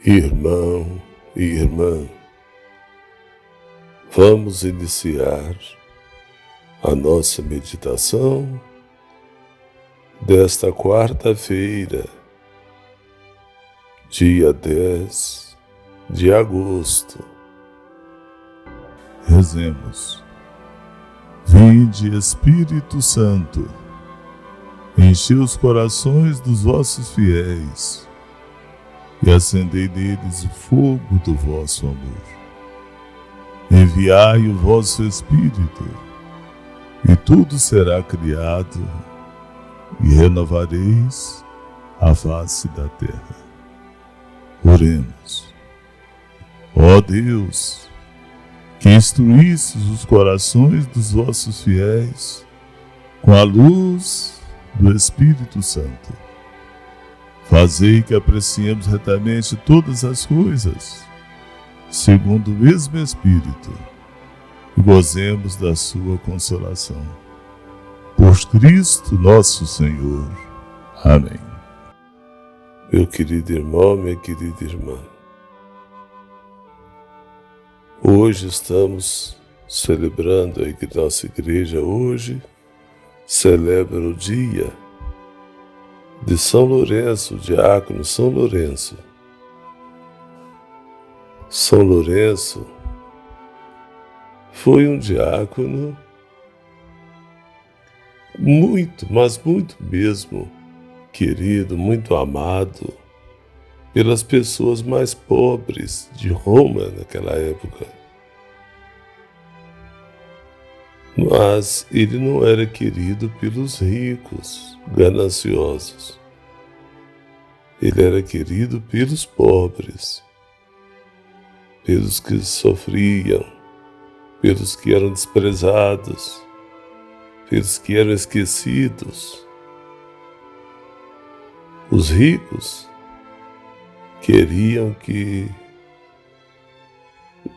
Irmão e irmã, vamos iniciar a nossa meditação desta quarta-feira, dia 10 de agosto. Rezemos. Vinde, Espírito Santo, enche os corações dos vossos fiéis e acendei neles o fogo do vosso amor. Enviai o vosso Espírito, e tudo será criado, e renovareis a face da terra. Oremos. Ó Deus, que instruístes os corações dos vossos fiéis com a luz do Espírito Santo, fazei que apreciemos retamente todas as coisas, segundo o mesmo Espírito, e gozemos da sua consolação. Por Cristo nosso Senhor. Amém. Meu querido irmão, minha querida irmã, hoje estamos celebrando, nossa igreja hoje celebra o dia de São Lourenço, o diácono São Lourenço. São Lourenço foi um diácono muito, mas muito mesmo querido, muito amado pelas pessoas mais pobres de Roma naquela época. Mas ele não era querido pelos ricos, gananciosos. Ele era querido pelos pobres, pelos que sofriam, pelos que eram desprezados, pelos que eram esquecidos. Os ricos queriam que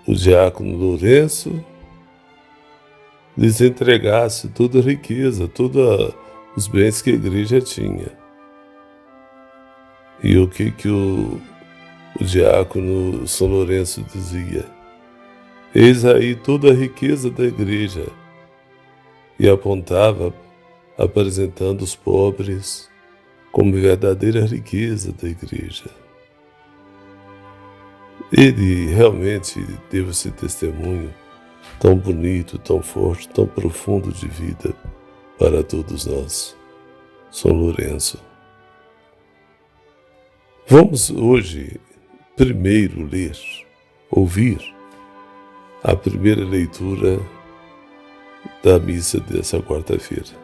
o diácono Lourenço lhes entregasse toda a riqueza, todos os bens que a igreja tinha. E o que o diácono São Lourenço dizia? Eis aí toda a riqueza da igreja. E apontava, apresentando os pobres como verdadeira riqueza da igreja. Ele realmente deu esse testemunho tão bonito, tão forte, tão profundo de vida para todos nós. São Lourenço. Vamos hoje primeiro ouvir a primeira leitura da missa dessa quarta-feira.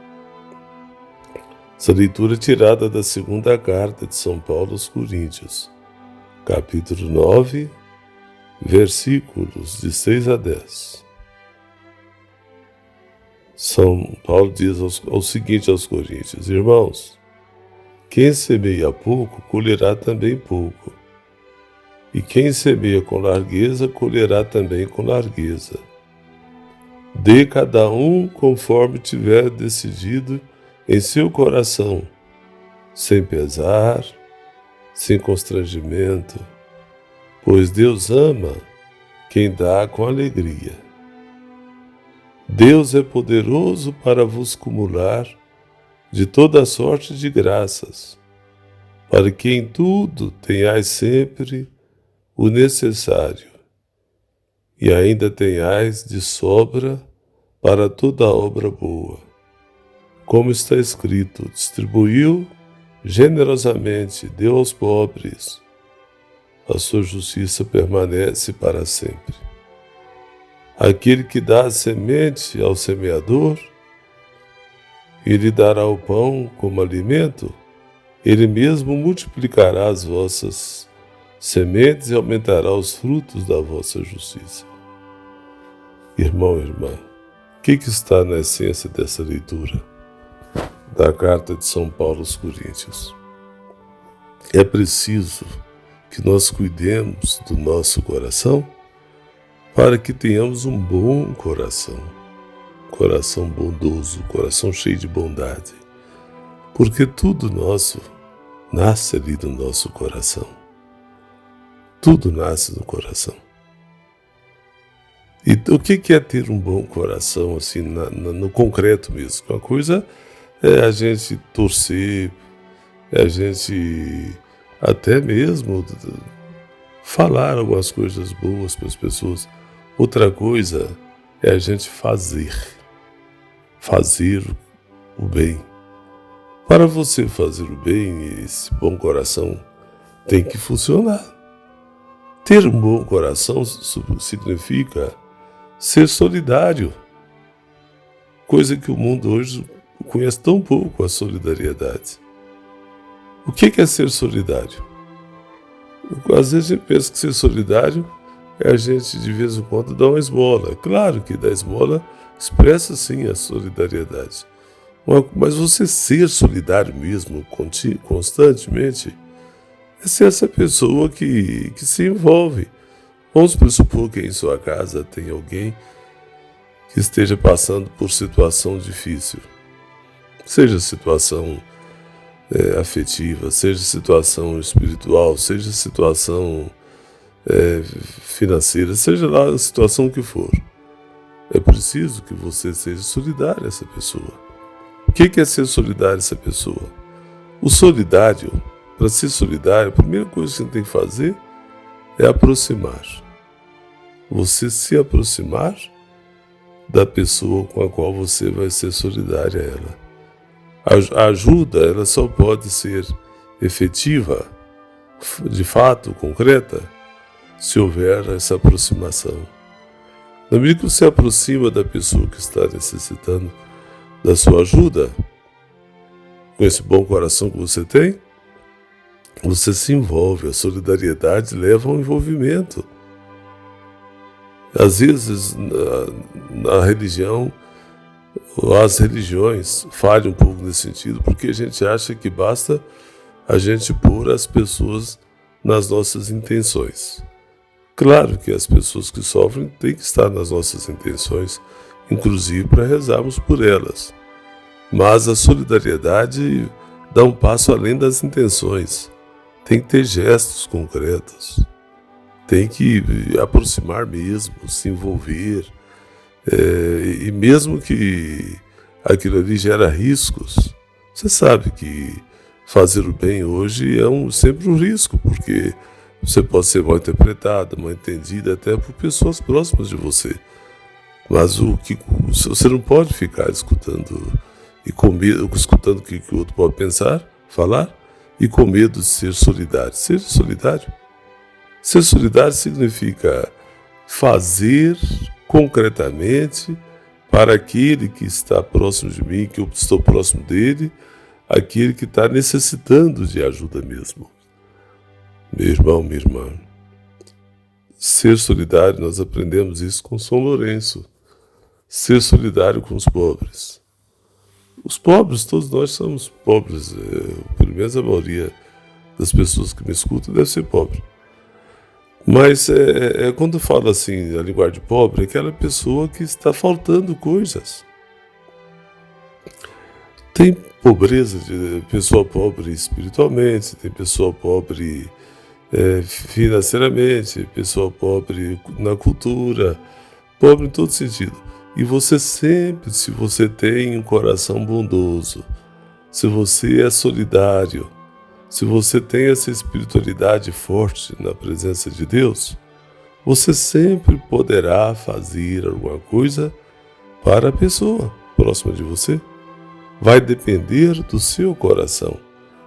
Essa leitura é tirada da segunda carta de São Paulo aos Coríntios, capítulo 9, versículos de 6 a 10. São Paulo diz o seguinte aos Coríntios: Irmãos, quem semeia pouco, colherá também pouco. E quem semeia com largueza, colherá também com largueza. Dê cada um conforme tiver decidido em seu coração, sem pesar, sem constrangimento, pois Deus ama quem dá com alegria. Deus é poderoso para vos cumular de toda sorte de graças, para que em tudo tenhais sempre o necessário, e ainda tenhais de sobra para toda obra boa. Como está escrito, distribuiu generosamente, deu aos pobres, a sua justiça permanece para sempre. Aquele que dá a semente ao semeador, e lhe dará o pão como alimento, ele mesmo multiplicará as vossas sementes e aumentará os frutos da vossa justiça. Irmão e irmã, o que está na essência dessa leitura da carta de São Paulo aos Coríntios? É preciso que nós cuidemos do nosso coração para que tenhamos um bom coração bondoso, coração cheio de bondade, porque tudo nosso nasce ali do nosso coração. Tudo nasce no coração. E o que é ter um bom coração, assim, no concreto mesmo? Uma coisa é a gente torcer, é a gente até mesmo falar algumas coisas boas para as pessoas. Outra coisa é a gente fazer o bem. Para você fazer o bem, esse bom coração tem que funcionar. Ter um bom coração significa ser solidário, coisa que o mundo hoje conhece tão pouco, a solidariedade. O que é ser solidário? Às vezes a gente pensa que ser solidário é a gente de vez em quando dar uma esmola. Claro que dar esmola expressa sim a solidariedade. Mas você ser solidário mesmo, constantemente, é ser essa pessoa que se envolve. Vamos pressupor que em sua casa tem alguém que esteja passando por situação difícil. Seja situação afetiva, seja situação espiritual, seja situação financeira, seja lá a situação que for. É preciso que você seja solidário a essa pessoa. O que é ser solidário a essa pessoa? O solidário, para ser solidário, a primeira coisa que você tem que fazer é aproximar. Você se aproximar da pessoa com a qual você vai ser solidário a ela. A ajuda, ela só pode ser efetiva, de fato, concreta, se houver essa aproximação. Na medida que você aproxima da pessoa que está necessitando da sua ajuda, com esse bom coração que você tem, você se envolve. A solidariedade leva ao envolvimento. Às vezes, na religião, as religiões falham um pouco nesse sentido, porque a gente acha que basta a gente pôr as pessoas nas nossas intenções. Claro que as pessoas que sofrem têm que estar nas nossas intenções, inclusive para rezarmos por elas. Mas a solidariedade dá um passo além das intenções. Tem que ter gestos concretos. Tem que aproximar mesmo, se envolver. E mesmo que aquilo ali gera riscos, você sabe que fazer o bem hoje é sempre um risco, porque você pode ser mal interpretado, mal entendido até por pessoas próximas de você. Mas você não pode ficar escutando e com medo, escutando o que o outro pode pensar, falar, e com medo de ser solidário. Seja solidário. Ser solidário significa fazer concretamente para aquele que está próximo de mim, que eu estou próximo dele, aquele que está necessitando de ajuda mesmo. Meu irmão, minha irmã, ser solidário, nós aprendemos isso com São Lourenço. Ser solidário com os pobres. Os pobres, todos nós somos pobres. Pelo menos a maioria das pessoas que me escutam deve ser pobre. Mas quando eu falo assim, a linguagem de pobre, é aquela pessoa que está faltando coisas. Tem pobreza de pessoa pobre espiritualmente, tem pessoa pobre financeiramente, pessoa pobre na cultura, pobre em todo sentido. E você sempre, se você tem um coração bondoso, se você é solidário, se você tem essa espiritualidade forte na presença de Deus, você sempre poderá fazer alguma coisa para a pessoa próxima de você. Vai depender do seu coração.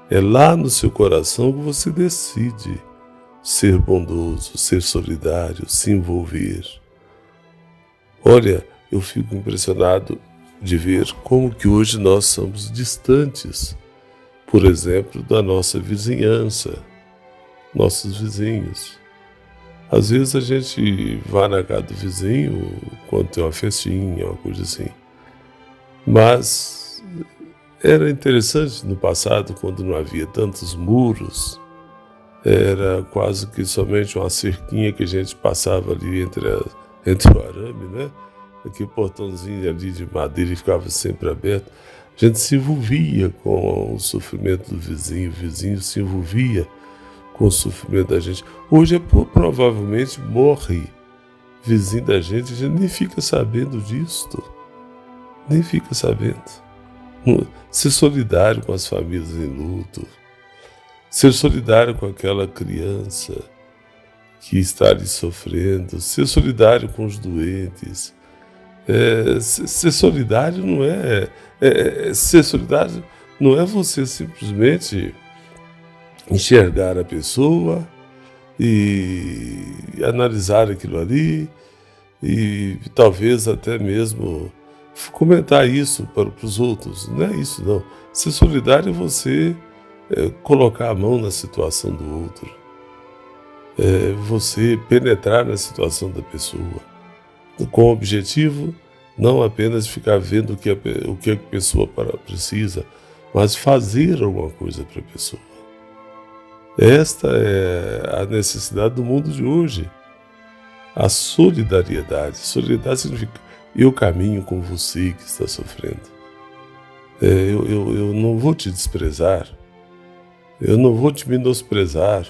É lá no seu coração que você decide ser bondoso, ser solidário, se envolver. Olha, eu fico impressionado de ver como que hoje nós somos distantes, por exemplo, da nossa vizinhança, nossos vizinhos. Às vezes a gente vai na casa do vizinho quando tem uma festinha, uma coisa assim. Mas era interessante no passado, quando não havia tantos muros, era quase que somente uma cerquinha que a gente passava ali entre o arame, né? Aquele portãozinho ali de madeira ficava sempre aberto. A gente se envolvia com o sofrimento do vizinho, o vizinho se envolvia com o sofrimento da gente. Hoje provavelmente morre vizinho da gente, a gente nem fica sabendo disto, nem fica sabendo. Ser solidário com as famílias em luto, ser solidário com aquela criança que está ali sofrendo, ser solidário com os doentes. Ser solidário não ser solidário não é você simplesmente enxergar a pessoa e analisar aquilo ali e talvez até mesmo comentar isso para os outros. Não é isso, não. Ser solidário é você colocar a mão na situação do outro, você penetrar na situação da pessoa, com o objetivo não apenas ficar vendo o que a pessoa precisa, mas fazer alguma coisa para a pessoa. Esta é a necessidade do mundo de hoje. A solidariedade. Solidariedade significa eu caminho com você que está sofrendo. Eu não vou te desprezar. Eu não vou te menosprezar.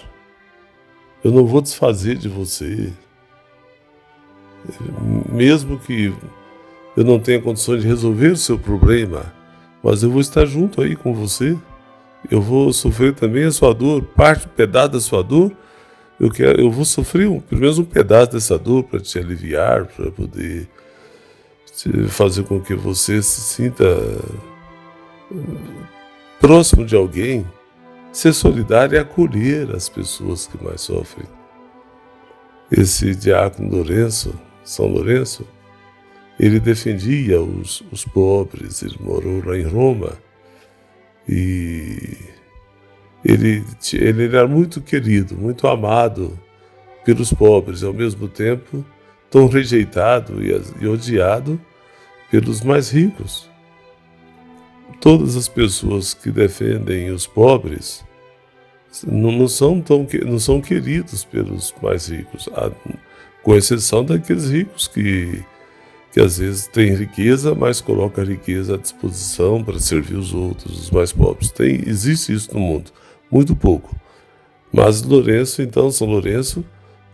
Eu não vou desfazer de você. Mesmo que eu não tenha condições de resolver o seu problema, mas eu vou estar junto aí com você. Eu vou sofrer também a sua dor, pedaço da sua dor. Eu vou sofrer pelo menos um pedaço dessa dor para te aliviar, para poder fazer com que você se sinta próximo de alguém. Ser solidário é acolher as pessoas que mais sofrem. Esse diácono São Lourenço, ele defendia os pobres, ele morou lá em Roma e ele era muito querido, muito amado pelos pobres, e ao mesmo tempo tão rejeitado e odiado pelos mais ricos. Todas as pessoas que defendem os pobres não são queridos pelos mais ricos, com exceção daqueles ricos que às vezes têm riqueza, mas colocam a riqueza à disposição para servir os outros, os mais pobres. Existe isso no mundo, muito pouco. Mas São Lourenço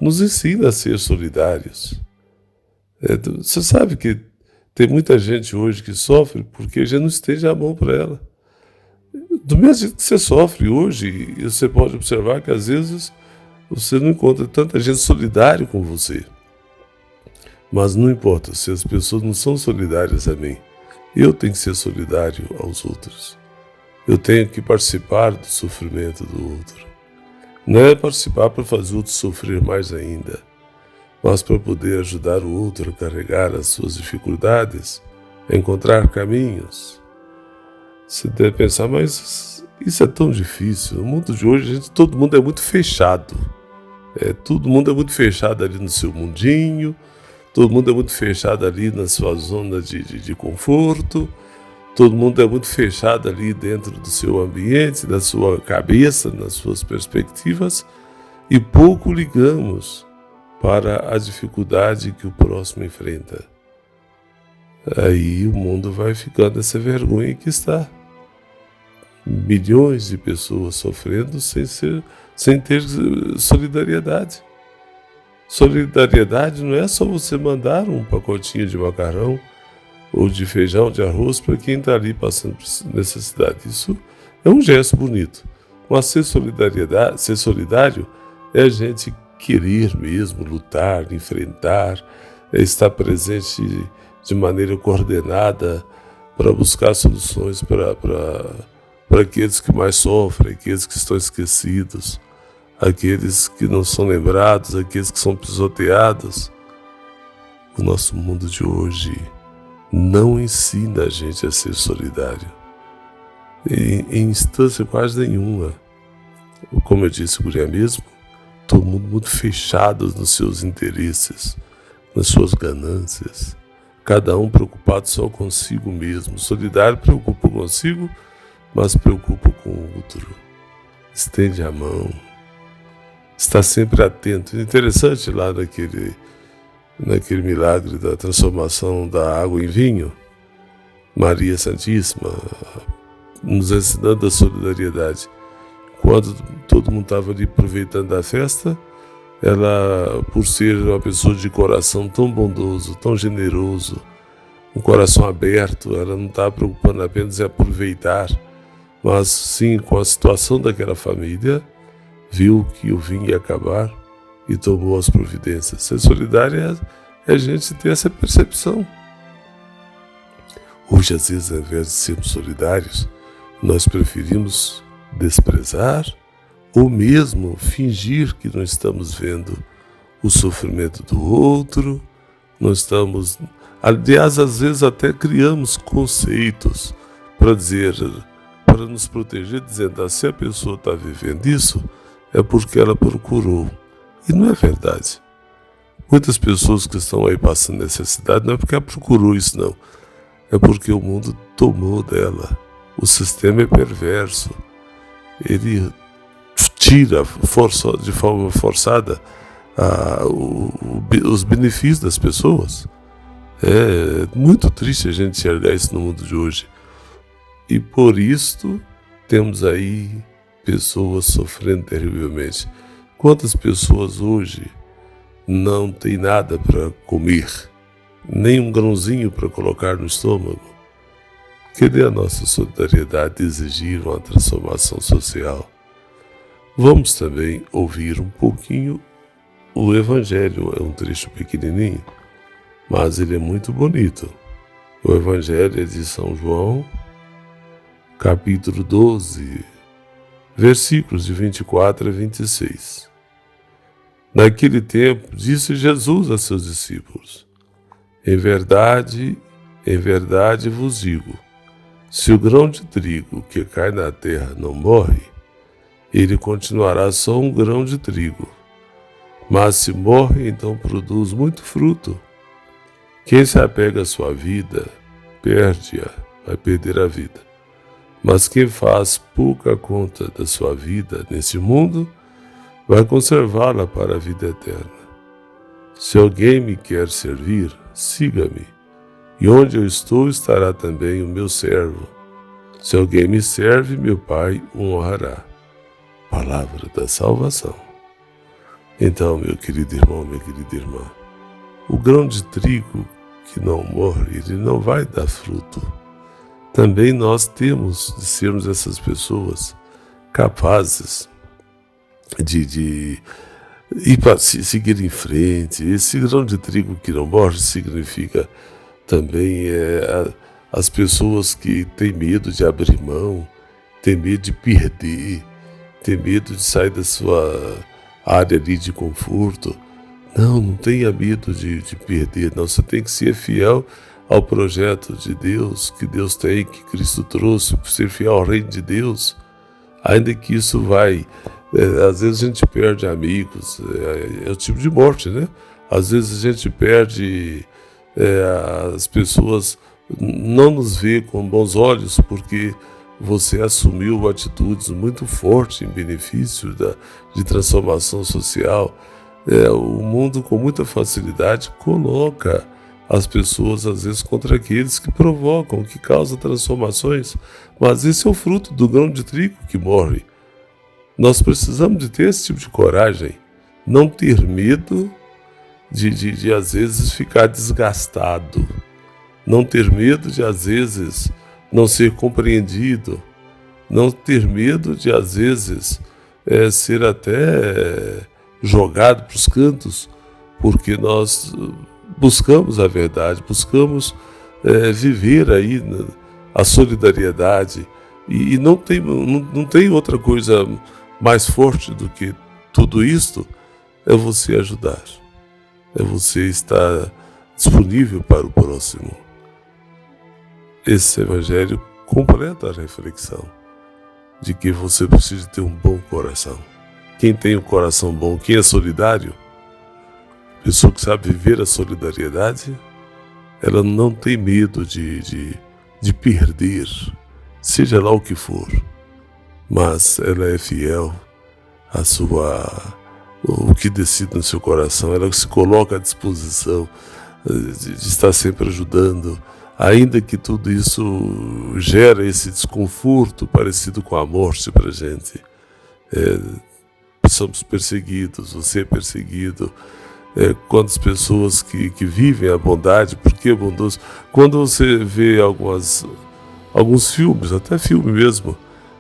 nos ensina a ser solidários. Você sabe que tem muita gente hoje que sofre porque já não estende a mão para ela. Do mesmo jeito que você sofre hoje, você pode observar que às vezes você não encontra tanta gente solidária com você. Mas não importa, se as pessoas não são solidárias a mim, eu tenho que ser solidário aos outros. Eu tenho que participar do sofrimento do outro. Não é participar para fazer o outro sofrer mais ainda, mas para poder ajudar o outro a carregar as suas dificuldades, a encontrar caminhos. Você deve pensar, mas isso é tão difícil. No mundo de hoje, todo mundo é muito fechado. Todo mundo é muito fechado ali no seu mundinho, todo mundo é muito fechado ali na sua zona de conforto, todo mundo é muito fechado ali dentro do seu ambiente, da sua cabeça, nas suas perspectivas, e pouco ligamos para a dificuldade que o próximo enfrenta. Aí o mundo vai ficando essa vergonha que está. Milhões de pessoas sofrendo sem ter solidariedade. Solidariedade não é só você mandar um pacotinho de macarrão ou de feijão, de arroz para quem está ali passando necessidade. Isso é um gesto bonito. Mas ser solidário é a gente querer mesmo lutar, enfrentar, estar presente de maneira coordenada para buscar soluções para aqueles que mais sofrem, aqueles que estão esquecidos, aqueles que não são lembrados, aqueles que são pisoteados. O nosso mundo de hoje não ensina a gente a ser solidário, em instância quase nenhuma. Como eu disse por aí mesmo, todo mundo muito fechado nos seus interesses, nas suas ganâncias, cada um preocupado só consigo mesmo. Solidário preocupa consigo, mas preocupa com o outro. Estende a mão, está sempre atento. Interessante lá naquele milagre da transformação da água em vinho, Maria Santíssima nos ensinando a solidariedade. Enquanto todo mundo estava ali aproveitando a festa, ela, por ser uma pessoa de coração tão bondoso, tão generoso, um coração aberto, ela não estava preocupando apenas em aproveitar, mas sim com a situação daquela família, viu que o vinho ia acabar e tomou as providências. Ser solidária é a gente ter essa percepção. Hoje, às vezes, ao invés de sermos solidários, nós preferimos desprezar ou mesmo fingir que não estamos vendo o sofrimento do outro, não estamos... Aliás, às vezes até criamos conceitos para nos proteger, dizendo, se a pessoa está vivendo isso, é porque ela procurou. E não é verdade. Muitas pessoas que estão aí passando necessidade, não é porque ela procurou isso, não. É porque o mundo tomou dela. O sistema é perverso. Ele tira de forma forçada os benefícios das pessoas. É muito triste a gente enxergar isso no mundo de hoje. E por isso temos aí pessoas sofrendo terrivelmente. Quantas pessoas hoje não têm nada para comer, nem um grãozinho para colocar no estômago? Cadê a nossa solidariedade de exigir uma transformação social? Vamos também ouvir um pouquinho o Evangelho. É um trecho pequenininho, mas ele é muito bonito. O Evangelho é de São João, capítulo 12, versículos de 24 a 26. Naquele tempo, disse Jesus a seus discípulos: em verdade vos digo, se o grão de trigo que cai na terra não morre, ele continuará só um grão de trigo. Mas se morre, então produz muito fruto. Quem se apega à sua vida, perde-a, vai perder a vida. Mas quem faz pouca conta da sua vida nesse mundo, vai conservá-la para a vida eterna. Se alguém me quer servir, siga-me, e onde eu estou estará também o meu servo. Se alguém me serve, meu Pai o honrará. Palavra da salvação. Então, meu querido irmão, minha querida irmã, o grão de trigo que não morre, ele não vai dar fruto. Também nós temos de sermos essas pessoas capazes de ir para seguir em frente. Esse grão de trigo que não morre significa também as pessoas que têm medo de abrir mão, têm medo de perder, têm medo de sair da sua área ali de conforto. Não tenha medo de perder, não. Você tem que ser fiel ao projeto de Deus, que Deus tem, que Cristo trouxe, ser fiel ao reino de Deus, ainda que isso vai... às vezes a gente perde amigos, é o tipo de morte, né? Às vezes a gente perde, as pessoas não nos vê com bons olhos porque você assumiu atitudes muito fortes em benefício de transformação social. O mundo com muita facilidade coloca as pessoas às vezes contra aqueles que provocam, que causam transformações, mas esse é o fruto do grão de trigo que morre. Nós precisamos de ter esse tipo de coragem, não ter medo de às vezes ficar desgastado, não ter medo de às vezes não ser compreendido, não ter medo de às vezes ser até jogado para os cantos, porque nós buscamos a verdade, buscamos viver aí a solidariedade, e não tem outra coisa mais forte do que tudo isto. É você ajudar, é você estar disponível para o próximo. Esse Evangelho completa a reflexão de que você precisa ter um bom coração. Quem tem um coração bom, quem é solidário, pessoa que sabe viver a solidariedade, ela não tem medo de perder, seja lá o que for, mas ela é fiel o que decide no seu coração, ela se coloca à disposição de estar sempre ajudando, ainda que tudo isso gera esse desconforto parecido com a morte para a gente. somos perseguidos, você é perseguido. Quantas pessoas que vivem a bondade, porque é bondoso. Quando você vê alguns filmes, até filme mesmo,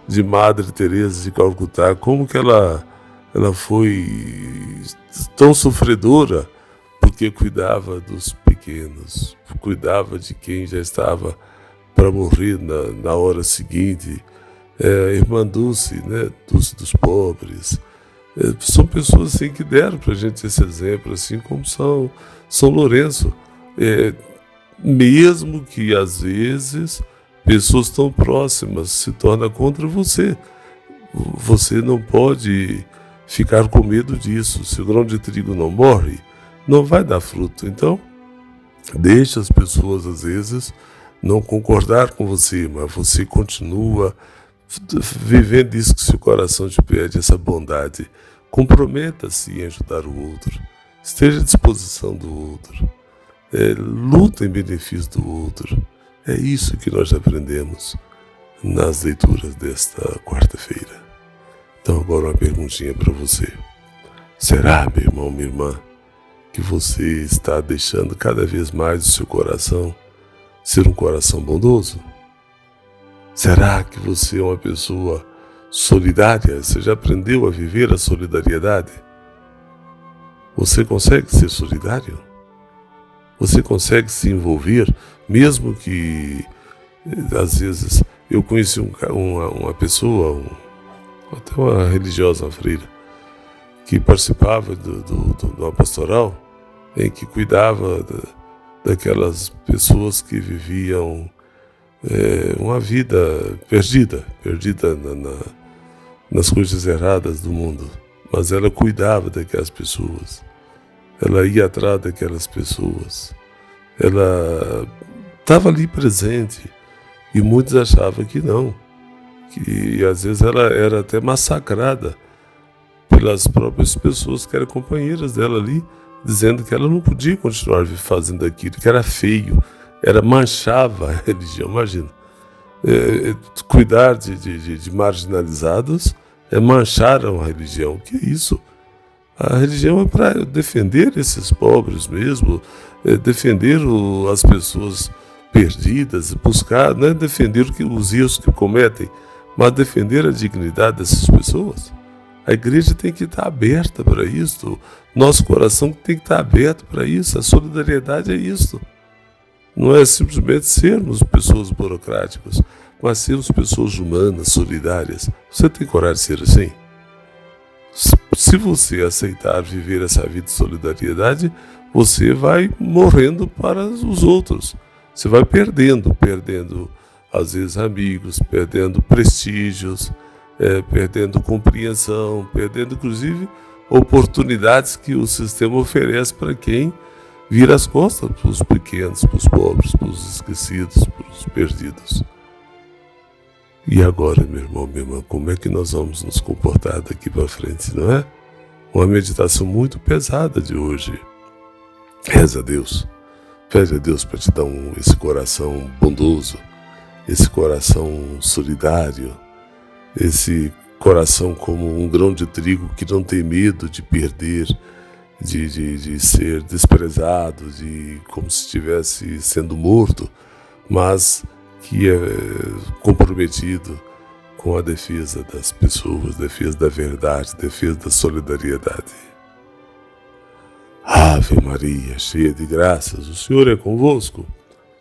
de Madre Teresa de Calcutá, como que ela foi tão sofredora, porque cuidava dos pequenos, cuidava de quem já estava para morrer na hora seguinte. Irmã Dulce, né, Dulce dos pobres. São pessoas assim que deram para a gente esse exemplo, assim como São Lourenço. Mesmo que às vezes pessoas tão próximas se tornem contra você. Você não pode ficar com medo disso. Se o grão de trigo não morre, não vai dar fruto. Então, deixa as pessoas às vezes não concordar com você, mas você continua vivendo isso que seu coração te pede, essa bondade. Comprometa-se em ajudar o outro. Esteja à disposição do outro. Luta em benefício do outro. É isso que nós aprendemos nas leituras desta quarta-feira. Então agora uma perguntinha para você. Será, meu irmão, minha irmã, que você está deixando cada vez mais o seu coração ser um coração bondoso? Será que você é uma pessoa solidária? Você já aprendeu a viver a solidariedade? Você consegue ser solidário? Você consegue se envolver, mesmo que, às vezes, eu conheci uma pessoa, até uma religiosa, uma freira, que participava de uma pastoral em que cuidava daquelas pessoas que viviam uma vida perdida nas coisas erradas do mundo. Mas ela cuidava daquelas pessoas. Ela ia atrás daquelas pessoas. Ela estava ali presente. E muitos achavam que não. Que às vezes ela era até massacrada pelas próprias pessoas que eram companheiras dela ali, dizendo que ela não podia continuar fazendo aquilo, que era feio, manchava a religião. Imagina, cuidar de marginalizados mancharam a religião. O que é isso? A religião é para defender esses pobres mesmo, defender as pessoas perdidas, buscar, não é defender os erros que cometem, mas defender a dignidade dessas pessoas. A igreja tem que estar aberta para isso, nosso coração tem que estar aberto para isso, a solidariedade é isso. Não é simplesmente sermos pessoas burocráticas, mas sermos pessoas humanas, solidárias. Você tem coragem de ser assim? Se você aceitar viver essa vida de solidariedade, você vai morrendo para os outros. Você vai perdendo às vezes amigos, perdendo prestígios, perdendo compreensão, perdendo inclusive oportunidades que o sistema oferece para quem vira as costas para os pequenos, para os pobres, para os esquecidos, para os perdidos. E agora, meu irmão, minha irmã, como é que nós vamos nos comportar daqui para frente, não é? Uma meditação muito pesada de hoje. Reza a Deus. Pede a Deus para te dar esse coração bondoso, esse coração solidário, esse coração como um grão de trigo que não tem medo de perder, de ser desprezado, como se estivesse sendo morto, mas que é comprometido com a defesa das pessoas, defesa da verdade, defesa da solidariedade. Ave Maria, cheia de graças, o Senhor é convosco.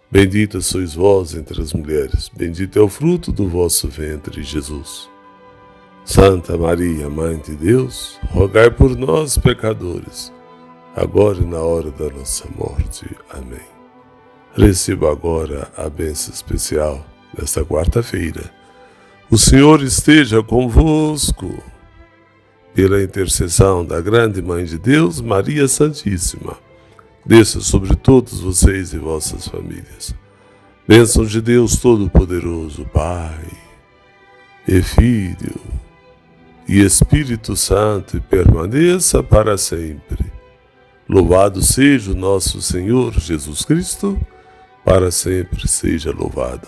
Bendita sois vós entre as mulheres, bendito é o fruto do vosso ventre, Jesus. Santa Maria, Mãe de Deus, rogai por nós, pecadores, agora e na hora da nossa morte. Amém. Receba agora a bênção especial desta quarta-feira. O Senhor esteja convosco. Pela intercessão da grande Mãe de Deus, Maria Santíssima, desça sobre todos vocês e vossas famílias. Bênção de Deus Todo-Poderoso, Pai e Filho e Espírito Santo, e permaneça para sempre. Louvado seja o nosso Senhor Jesus Cristo, para sempre seja louvado.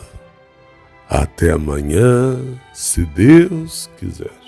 Até amanhã, se Deus quiser.